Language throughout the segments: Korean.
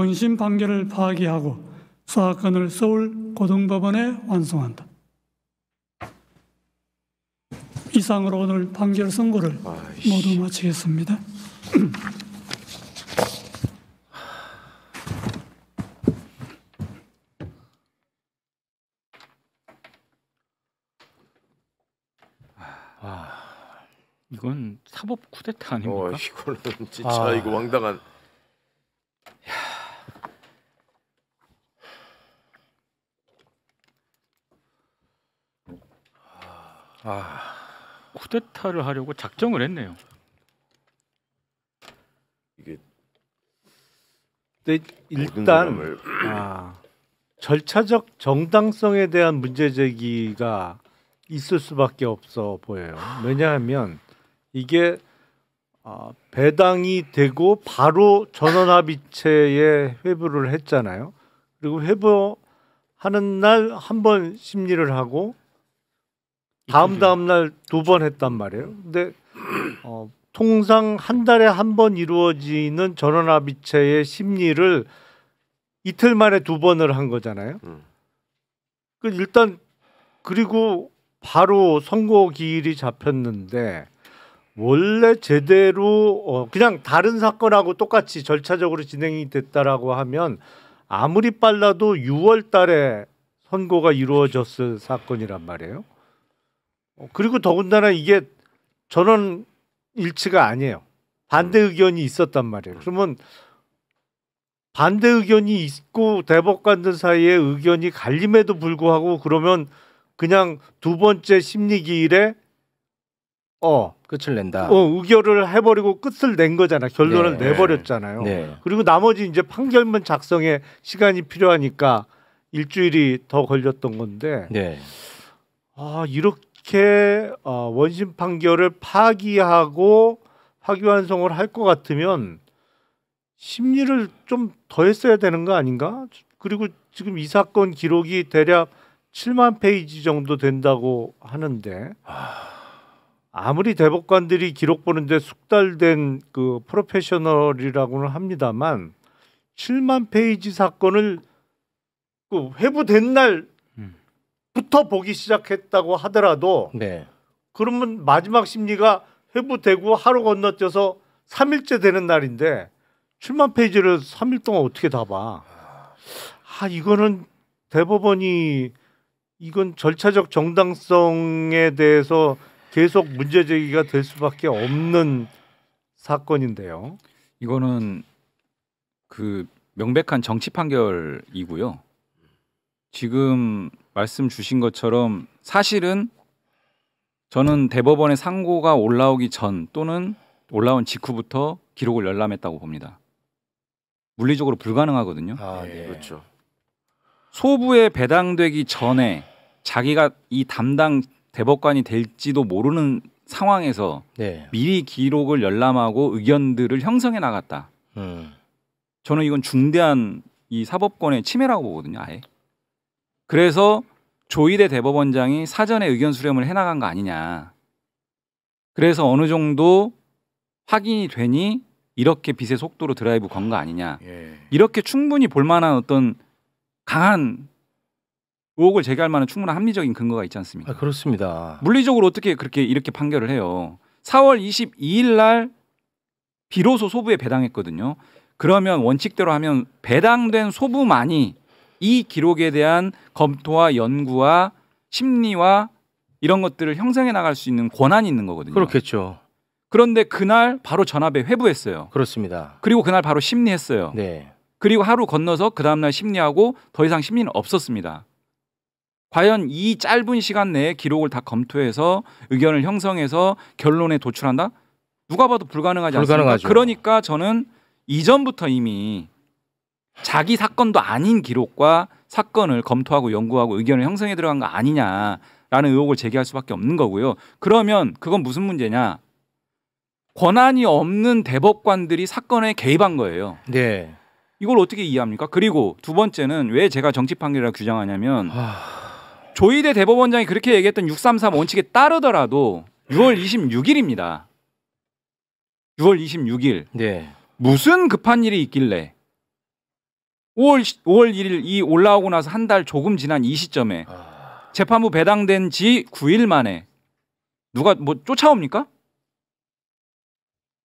원심 판결을 파기하고 사건을 서울 고등법원에 완송한다. 이상으로 오늘 판결 선고를 모두 마치겠습니다. 이건 사법 쿠데타 아닙니까? 이거는 진짜 이거 황당한. 쿠데타를 하려고 작정을 했네요. 이게 근데 일단 절차적 정당성에 대한 문제 제기가 있을 수밖에 없어 보여요. 왜냐하면 이게 배당이 되고 바로 전원합의체에 회부를 했잖아요. 그리고 회부하는 날 한 번 심리를 하고 다음 날 2번 했단 말이에요. 근데 통상 한 달에 한 번 이루어지는 전원합의체의 심리를 이틀 만에 2번을 한 거잖아요. 일단 그리고 바로 선고 기일이 잡혔는데 원래 제대로 그냥 다른 사건하고 똑같이 절차적으로 진행이 됐다라고 하면 아무리 빨라도 6월 달에 선고가 이루어졌을 사건이란 말이에요. 그리고 더군다나 이게 전원 일치가 아니에요. 반대 의견이 있었단 말이에요. 그러면 반대 의견이 있고 대법관들 사이에 의견이 갈림에도 불구하고 그러면 그냥 2번째 심리 기일에 끝을 낸다. 의결을 해버리고 끝을 낸 거잖아. 결론을 내버렸잖아요. 네. 그리고 나머지 이제 판결문 작성에 시간이 필요하니까 일주일이 더 걸렸던 건데. 네. 이렇게 원심 판결을 파기하고 파기환송을 할 것 같으면 심리를 좀 더 했어야 되는 거 아닌가? 그리고 지금 이 사건 기록이 대략 7만 페이지 정도 된다고 하는데 아무리 대법관들이 기록 보는데 숙달된 그 프로페셔널이라고는 합니다만 7만 페이지 사건을 그 회부된 날부터 보기 시작했다고 하더라도 그러면 마지막 심리가 회부되고 하루 건너뛰어서 3일째 되는 날인데 7만 페이지를 3일 동안 어떻게 다 봐? 이거는 대법원이 이건 절차적 정당성에 대해서 계속 문제 제기가 될 수밖에 없는 사건인데요. 이거는 그 명백한 정치 판결이고요. 지금 말씀 주신 것처럼 사실은 저는 대법원의 상고가 올라오기 전 또는 올라온 직후부터 기록을 열람했다고 봅니다. 물리적으로 불가능하거든요. 그렇죠. 소부에 배당되기 전에 자기가 이 담당 대법관이 될지도 모르는 상황에서 미리 기록을 열람하고 의견들을 형성해 나갔다. 저는 이건 중대한 이 사법권의 침해라고 보거든요. 아예. 그래서 조희대 대법원장이 사전에 의견 수렴을 해나간 거 아니냐. 그래서 어느 정도 확인이 되니 이렇게 빛의 속도로 드라이브 건 거 아니냐. 이렇게 충분히 볼만한 어떤 강한 의혹을 제기할 만한 충분한 합리적인 근거가 있지 않습니까? 그렇습니다. 물리적으로 어떻게 이렇게 판결을 해요. 4월 22일 날 비로소 소부에 배당했거든요. 그러면 원칙대로 하면 배당된 소부만이 이 기록에 대한 검토와 연구와 심리와 이런 것들을 형성해 나갈 수 있는 권한이 있는 거거든요. 그렇겠죠. 그런데 그날 바로 전압에 회부했어요. 그렇습니다. 그리고 그날 바로 심리했어요. 그리고 하루 건너서 그 다음날 심리하고 더 이상 심리는 없었습니다. 과연 이 짧은 시간 내에 기록을 다 검토해서 의견을 형성해서 결론에 도출한다? 누가 봐도 불가능하지 않습니까? 그러니까 저는 이전부터 이미 자기 사건도 아닌 기록과 사건을 검토하고 연구하고 의견을 형성해 들어간 거 아니냐라는 의혹을 제기할 수밖에 없는 거고요. 그러면 그건 무슨 문제냐? 권한이 없는 대법관들이 사건에 개입한 거예요. 이걸 어떻게 이해합니까? 그리고 두 번째는 왜 제가 정치 판결이라고 규정하냐면 조희대 대법원장이 그렇게 얘기했던 633 원칙에 따르더라도 6월 26일입니다. 6월 26일. 무슨 급한 일이 있길래 5월 1일 이 올라오고 나서 한 달 조금 지난 이 시점에 재판부 배당된 지 9일 만에 누가 뭐 쫓아옵니까?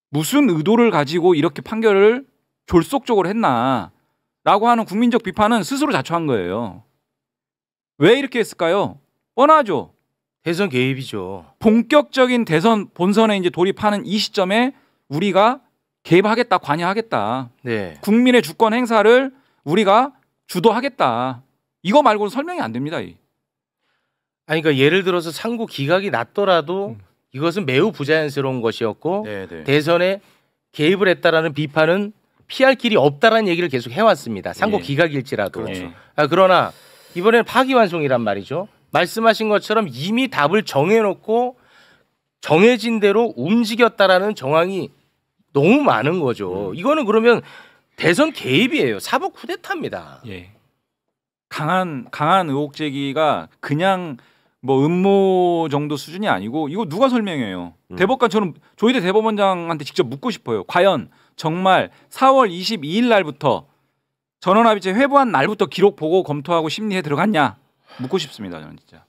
무슨 의도를 가지고 이렇게 판결을 졸속적으로 했나라고 하는 국민적 비판은 스스로 자초한 거예요. 왜 이렇게 했을까요? 뻔하죠. 대선 개입이죠. 본격적인 대선 본선에 이제 돌입하는 이 시점에 우리가 개입하겠다, 관여하겠다. 네. 국민의 주권 행사를 우리가 주도하겠다. 이거 말고는 설명이 안 됩니다. 아니 그러니까 예를 들어서 상고 기각이 났더라도 이것은 매우 부자연스러운 것이었고 네네. 대선에 개입을 했다라는 비판은 피할 길이 없다라는 얘기를 계속 해왔습니다. 상고 예. 기각일지라도. 그렇죠. 그러나 이번에는 파기환송이란 말이죠. 말씀하신 것처럼 이미 답을 정해놓고 정해진 대로 움직였다라는 정황이 너무 많은 거죠. 이거는 그러면 대선 개입이에요. 사법 쿠데타입니다. 예. 강한 의혹 제기가 그냥 뭐 음모 정도 수준이 아니고 이거 누가 설명해요? 대법관 저는 조희대 대법원장한테 직접 묻고 싶어요. 과연 정말 4월 22일 날부터 전원합의체 회부한 날부터 기록 보고 검토하고 심리에 들어갔냐? 묻고 싶습니다. 저는 진짜.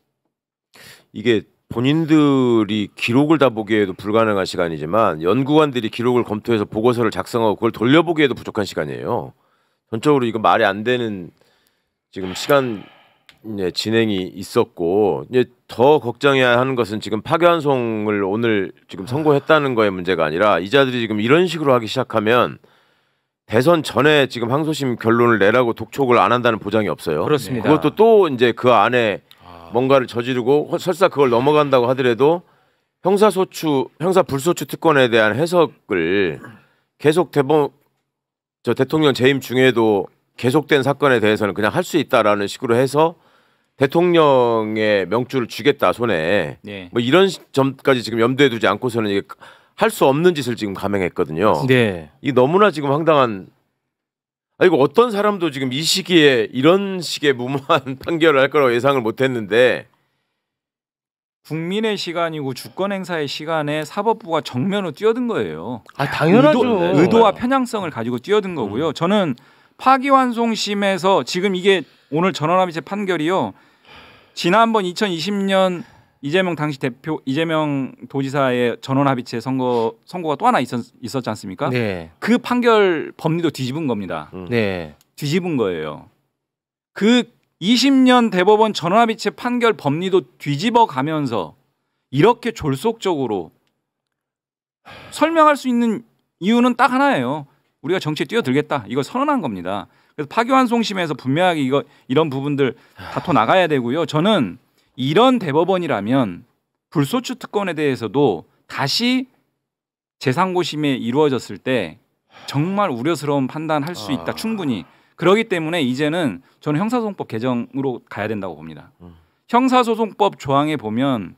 이게 본인들이 기록을 다 보기에도 불가능한 시간이지만 연구관들이 기록을 검토해서 보고서를 작성하고 그걸 돌려보기에도 부족한 시간이에요. 전적으로 이거 말이 안 되는 지금 시간 진행이 있었고 이제 더 걱정해야 하는 것은 지금 파기환송을 오늘 지금 선고했다는 거의 문제가 아니라 이자들이 지금 이런 식으로 하기 시작하면 대선 전에 지금 항소심 결론을 내라고 독촉을 안 한다는 보장이 없어요. 그렇습니다. 그것도 또 이제 그 안에 뭔가를 저지르고 설사 그걸 넘어간다고 하더라도 형사 불소추 특권에 대한 해석을 계속 대통령 재임 중에도 계속된 사건에 대해서는 그냥 할 수 있다라는 식으로 해서 대통령의 명주를 쥐겠다 손에 네. 뭐 이런 점까지 지금 염두에 두지 않고서는 이게 할 수 없는 짓을 지금 감행했거든요. 네. 이 너무나 지금 황당한. 이거 어떤 사람도 지금 이 시기에 이런 식의 무모한 판결을 할 거라고 예상을 못했는데 국민의 시간이고 주권 행사의 시간에 사법부가 정면으로 뛰어든 거예요. 당연하죠. 의도와 편향성을 가지고 뛰어든 거고요. 저는 파기환송심에서 지금 이게 오늘 전원합의체 판결이요. 지난번 2020년 이재명 당시 대표 이재명 도지사의 전원합의체 선고가 또 하나 있었지 않습니까? 네. 그 판결 법리도 뒤집은 겁니다. 네. 뒤집은 거예요. 그 20년 대법원 전원합의체 판결 법리도 뒤집어 가면서 이렇게 졸속적으로 설명할 수 있는 이유는 딱 하나예요. 우리가 정치에 뛰어들겠다. 이걸 선언한 겁니다. 그래서 파기환송심에서 분명하게 이런 부분들 다퉈 나가야 되고요. 저는 이런 대법원이라면 불소추 특권에 대해서도 다시 재상고심에 이루어졌을 때 정말 우려스러운 판단할 수 있다. 충분히. 그렇기 때문에 이제는 저는 형사소송법 개정으로 가야 된다고 봅니다. 형사소송법 조항에 보면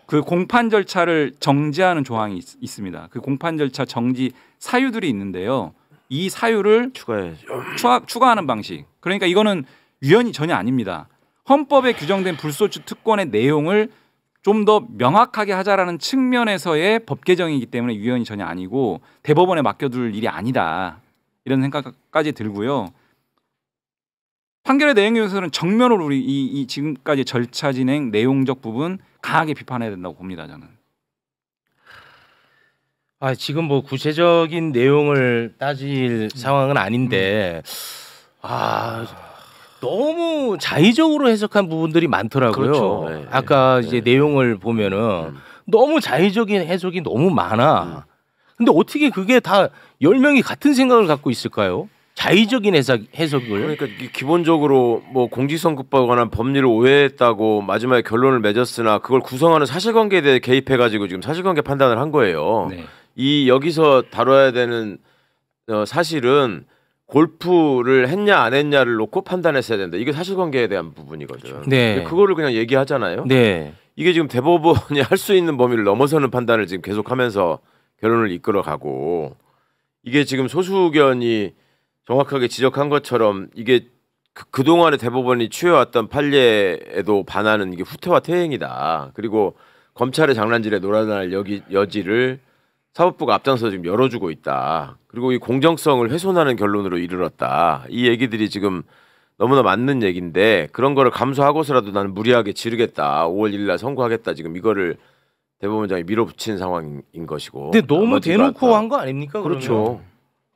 그 공판 절차를 정지하는 조항이 있습니다. 그 공판 절차 정지 사유들이 있는데요. 이 사유를 추가하는 방식. 그러니까 이거는 위헌이 전혀 아닙니다. 헌법에 규정된 불소추 특권의 내용을 좀 더 명확하게 하자라는 측면에서의 법 개정이기 때문에 위헌이 전혀 아니고 대법원에 맡겨둘 일이 아니다. 이런 생각까지 들고요. 판결의 내용에서는 정면으로 우리 이 지금까지 절차 진행 내용적 부분 강하게 비판해야 된다고 봅니다. 저는. 지금 뭐 구체적인 내용을 따질 상황은 아닌데 너무 자의적으로 해석한 부분들이 많더라고요. 그렇죠. 네, 아까 이제 내용을 보면은 너무 자의적인 해석이 너무 많아. 근데 어떻게 그게 다 10명이 같은 생각을 갖고 있을까요? 자의적인 해석을. 그러니까 기본적으로 뭐 공직선거법에 관한 법리를 오해했다고 마지막에 결론을 맺었으나 그걸 구성하는 사실관계에 대해 개입해가지고 지금 사실관계 판단을 한 거예요. 네. 여기서 다뤄야 되는 사실은 골프를 했냐 안 했냐를 놓고 판단했어야 된다. 이게 사실관계에 대한 부분이거든. 네. 그거를 그냥 얘기하잖아요. 네. 이게 지금 대법원이 할 수 있는 범위를 넘어서는 판단을 지금 계속하면서 결론을 이끌어가고 이게 지금 소수 의견이 정확하게 지적한 것처럼 이게 그동안의 대법원이 취해왔던 판례에도 반하는 이게 후퇴와 퇴행이다. 그리고 검찰의 장난질에 놀아날 여지를 사법부가 앞장서 지금 열어주고 있다. 그리고 이 공정성을 훼손하는 결론으로 이르렀다. 이 얘기들이 지금 너무나 맞는 얘기인데 그런 거를 감수하고서라도 나는 무리하게 지르겠다. 5월 1일 날 선고하겠다. 지금 이거를 대법원장이 밀어붙인 상황인 것이고. 근데 너무 대놓고 한 거 아닙니까? 그렇죠.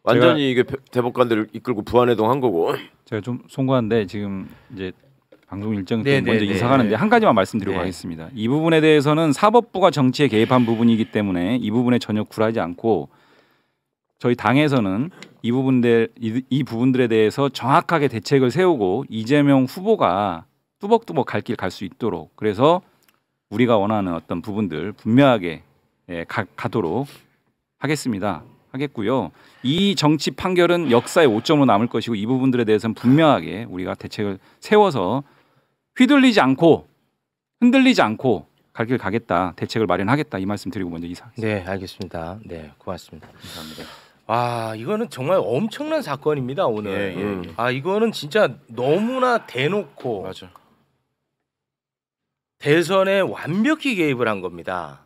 완전히 이게 대법관들을 이끌고 부안해동한 거고. 제가 좀 송구한데 지금 이제 방송 일정 때 먼저 이사가는데 한 가지만 말씀드리고 가겠습니다. 이 부분에 대해서는 사법부가 정치에 개입한 부분이기 때문에 이 부분에 전혀 굴하지 않고 저희 당에서는 이 부분들에 대해서 정확하게 대책을 세우고 이재명 후보가 뚜벅뚜벅 갈 길 갈 수 있도록 그래서 우리가 원하는 어떤 부분들 분명하게 가도록 하겠고요. 이 정치 판결은 역사의 오점으로 남을 것이고 이 부분들에 대해서는 분명하게 우리가 대책을 세워서 휘둘리지 않고 흔들리지 않고 갈 길 가겠다. 대책을 마련하겠다. 이 말씀 드리고 먼저 이사하겠습니다. 네, 알겠습니다. 네, 고맙습니다. 감사합니다. 아, 이거는 정말 엄청난 사건입니다, 오늘. 아, 이거는 진짜 너무나 대놓고 맞아. 대선에 완벽히 개입을 한 겁니다.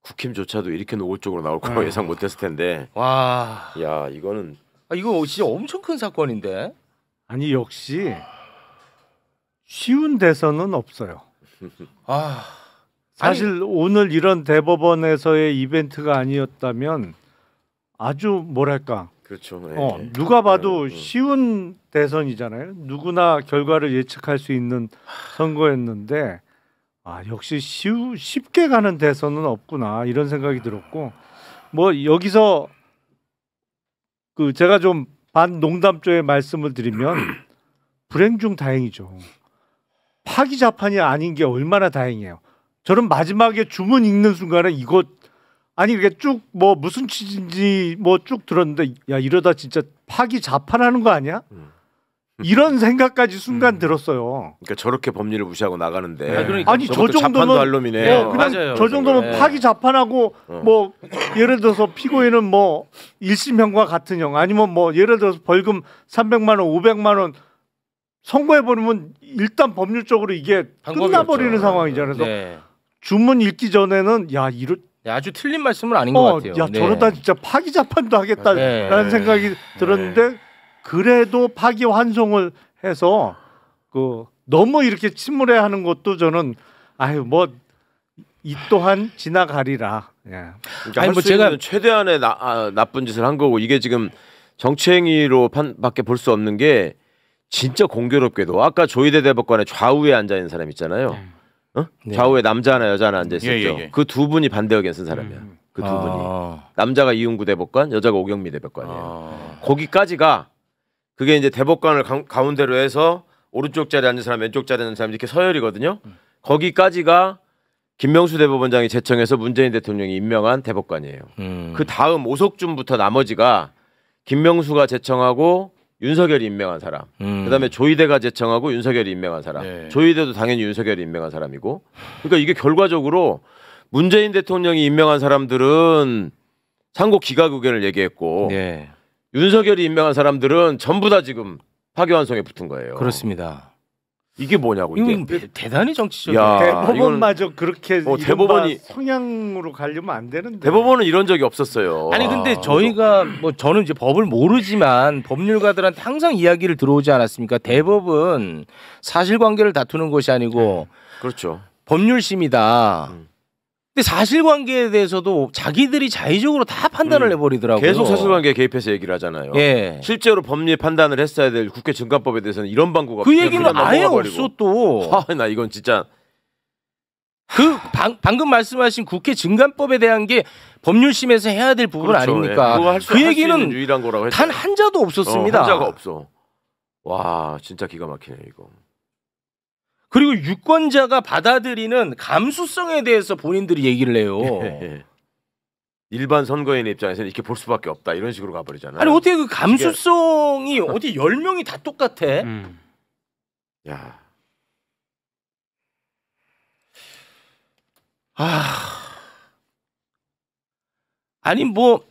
국힘조차도 이렇게 노골적으로 나올 거라고 예상 못했을 텐데. 와, 야, 이거는 이거 진짜 엄청 큰 사건인데. 아니 역시 쉬운 대선은 없어요. 아, 사실 오늘 이런 대법원에서의 이벤트가 아니었다면 아주 뭐랄까 그렇죠. 누가 봐도 쉬운 대선이잖아요. 누구나 결과를 예측할 수 있는 선거였는데 역시 쉽게 가는 대선은 없구나 이런 생각이 들었고 뭐 여기서 그 제가 좀 반농담조의 말씀을 드리면 불행 중 다행이죠. 파기자판이 아닌 게 얼마나 다행이에요. 저는 마지막에 주문 읽는 순간에 이거 아니 이게 쭉 뭐 무슨 취지인지 뭐 쭉 들었는데 야 이러다 진짜 파기자판하는 거 아니야? 이런 생각까지 순간 들었어요. 그러니까 저렇게 법리를 무시하고 나가는데 아니 저 정도면 알놈이네. 그냥 맞아요. 저 정도면 파기자판하고 뭐 예를 들어서 피고인은 뭐 1심형과 같은 형 아니면 뭐 예를 들어서 벌금 300만 원, 500만 원 선고해 버리면 일단 법률적으로 이게 끝나버리는 상황이잖아요. 그래서 주문 읽기 전에는 아주 틀린 말씀은 아닌 것 같아요. 야 저러다 진짜 파기자판도 하겠다라는 생각이 들었는데 그래도 파기환송을 해서 그 너무 이렇게 침울해하는 것도 저는 뭐 이 또한 지나가리라. 그러니까 아니 뭐 제가 최대한의 나쁜 짓을 한 거고 이게 지금 정치행위로 밖에 볼 수 없는 게 진짜 공교롭게도 아까 조희대 대법관의 좌우에 앉아 있는 사람 있잖아요. 좌우에 남자 하나 여자 하나 앉아 있었죠. 그 두 분이 반대 의견 쓴 사람이야. 그 두 분이 남자가 이윤구 대법관, 여자가 오경미 대법관이에요. 거기까지가 그게 이제 대법관을 가운데로 해서 오른쪽 자리에 앉은 사람, 왼쪽 자리에 앉은 사람 이렇게 서열이거든요. 거기까지가 김명수 대법원장이 제청해서 문재인 대통령이 임명한 대법관이에요. 그 다음 오석준부터 나머지가 김명수가 제청하고 윤석열이 임명한 사람. 그다음에 조희대가 제청하고 윤석열이 임명한 사람. 조희대도 당연히 윤석열이 임명한 사람이고. 그러니까 이게 결과적으로 문재인 대통령이 임명한 사람들은 상고 기각 의견을 얘기했고 윤석열이 임명한 사람들은 전부 다 지금 파기환송에 붙은 거예요. 그렇습니다. 이게 뭐냐고 이게. 이건 대단히 정치적이에요. 대법원마저 그렇게 대법원이 성향으로 가려면 안 되는데. 대법원은 이런 적이 없었어요. 아니 근데 저희가 저는 이제 법을 모르지만 법률가들한테 항상 이야기를 들어오지 않았습니까? 대법은 사실관계를 다투는 것이 아니고 그렇죠. 법률심이다. 근데 사실관계에 대해서도 자기들이 자의적으로 다 판단을 해버리더라고요. 계속 사실관계에 개입해서 얘기를 하잖아요. 실제로 법리 판단을 했어야 될 국회 증가법에 대해서는 이런 방구가 그 얘기는 아예 없어 또. 나 이건 진짜 방금 말씀하신 국회 증감법에 대한 게 법률심에서 해야 될 부분 아닙니까? 그 얘기는 유일한 거라고 단 한 자도 없었습니다. 한 자가 없어. 와 진짜 기가 막히네 이거. 그리고 유권자가 받아들이는 감수성에 대해서 본인들이 얘기를 해요. 일반 선거인의 입장에서는 이렇게 볼 수밖에 없다 이런 식으로 가버리잖아요. 아니 어떻게 그 감수성이 어떻게 10명이 다 똑같아? 야. 아니 뭐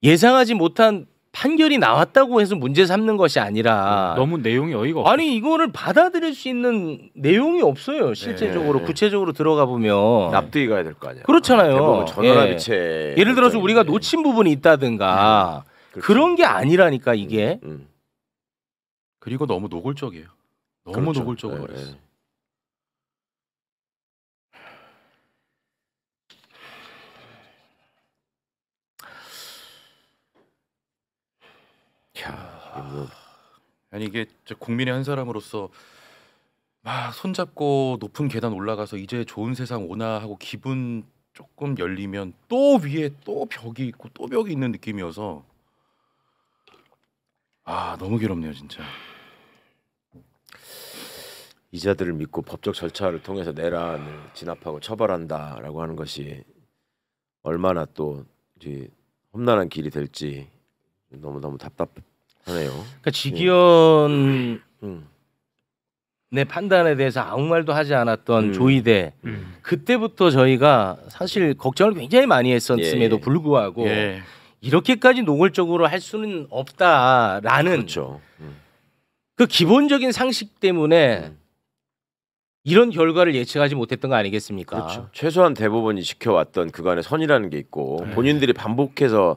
예상하지 못한 판결이 나왔다고 해서 문제 삼는 것이 아니라 너무 내용이 어이가 없어. 아니 이거를 받아들일 수 있는 내용이 없어요. 실제적으로 네. 구체적으로 들어가 보면 납득이 가야 될 거 아니야. 그렇잖아요. 대부분 전원합의체. 예를 들어서 우리가 놓친 부분이 있다든가 그렇죠. 그런 게 아니라니까 이게. 그리고 너무 노골적이에요. 너무 그렇죠. 노골적으로 네, 그랬어. 아니 이게 저 국민의 한 사람으로서 막 손잡고 높은 계단 올라가서 이제 좋은 세상 오나 하고 기분 조금 열리면 또 위에 또 벽이 있고 또 벽이 있는 느낌이어서 아 너무 괴롭네요 진짜. 이자들을 믿고 법적 절차를 통해서 내란을 진압하고 처벌한다라고 하는 것이 얼마나 또 이제 험난한 길이 될지 너무 답답하네요. 그러니까 지기현의 판단에 대해서 아무 말도 하지 않았던 조이대 그때부터 저희가 사실 걱정을 굉장히 많이 했었음에도 예. 불구하고 예. 이렇게까지 노골적으로 할 수는 없다라는 그렇죠. 그 기본적인 상식 때문에 이런 결과를 예측하지 못했던 거 아니겠습니까? 그렇죠. 최소한 대법원이 지켜왔던 그간의 선이라는 게 있고 본인들이 반복해서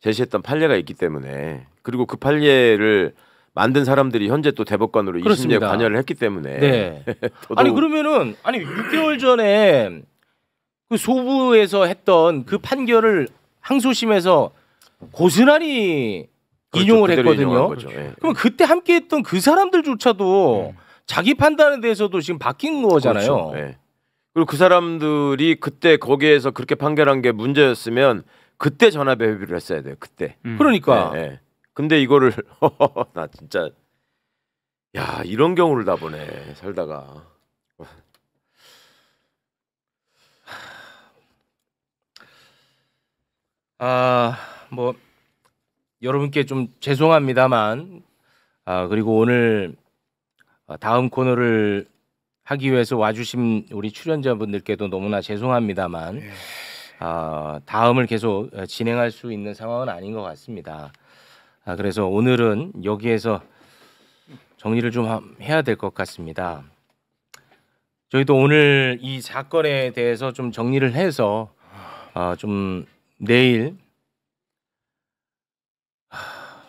제시했던 판례가 있기 때문에 그리고 그 판례를 만든 사람들이 현재 또 대법관으로 20년 그렇습니다. 관여를 했기 때문에 네. 더더욱 아니 그러면은 6개월 전에 그 소부에서 했던 그 판결을 항소심에서 고스란히 그렇죠. 인용을 그대로 인용한 했거든요. 거죠. 예. 그럼 그때 함께했던 그 사람들조차도 자기 판단에 대해서도 지금 바뀐 거잖아요. 그렇죠. 예. 그리고 그 사람들이 그때 거기에서 그렇게 판결한 게 문제였으면 그때 전화배회를 했어야 돼요. 그때. 그러니까 예, 예. 근데 이거를 나 진짜 야 이런 경우를 다 보네 살다가. 뭐 여러분께 좀 죄송합니다만 그리고 오늘 다음 코너를 하기 위해서 와주신 우리 출연자분들께도 너무나 죄송합니다만 다음을 계속 진행할 수 있는 상황은 아닌 것 같습니다. 그래서 오늘은 여기에서 정리를 좀 해야 될 것 같습니다. 저희도 오늘 이 사건에 대해서 좀 정리를 해서 좀 내일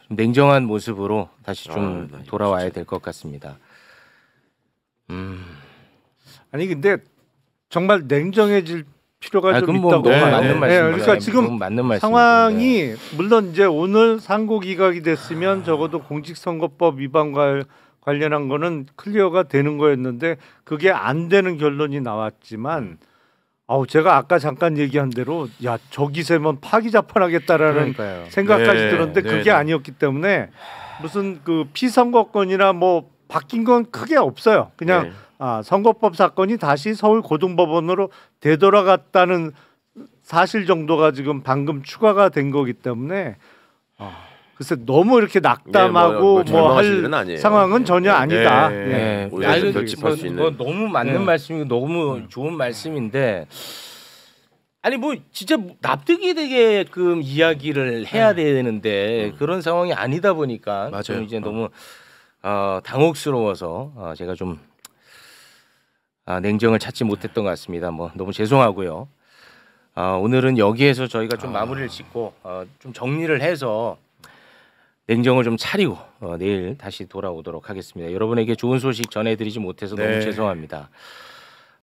냉정한 모습으로 다시 좀 돌아와야 될 것 같습니다. 아니 근데 정말 냉정해질 필요가 좀 그건 뭐 있다고 너무 봐요. 맞는 말씀이죠. 그러니까 지금 너무 맞는 말씀이죠. 상황이 물론 이제 오늘 상고 기각이 됐으면 적어도 공직선거법 위반과 관련한 거는 클리어가 되는 거였는데 그게 안 되는 결론이 나왔지만 제가 아까 잠깐 얘기한 대로 저 기세면 파기자판하겠다라는 그러니까요. 생각까지 네, 들었는데 네, 그게 네. 아니었기 때문에 무슨 그 피선거권이나 뭐 바뀐 건 크게 없어요. 그냥 선거법 사건이 다시 서울 고등법원으로 되돌아갔다는 사실 정도가 지금 방금 추가가 된 거기 때문에 글쎄 너무 이렇게 낙담하고 뭐 할 상황은 전혀 아니다. 네. 오히려 결집할 수 있는. 너무 맞는 말씀이고 너무 좋은 말씀인데 아니 뭐 진짜 납득이 되게끔 이야기를 해야 되는데 그런 상황이 아니다 보니까 맞아요. 좀 이제 너무 당혹스러워서 제가 좀 냉정을 찾지 못했던 것 같습니다. 뭐 너무 죄송하고요. 오늘은 여기에서 저희가 좀 마무리를 짓고 좀 정리를 해서 냉정을 좀 차리고 내일 다시 돌아오도록 하겠습니다. 여러분에게 좋은 소식 전해드리지 못해서 너무 죄송합니다.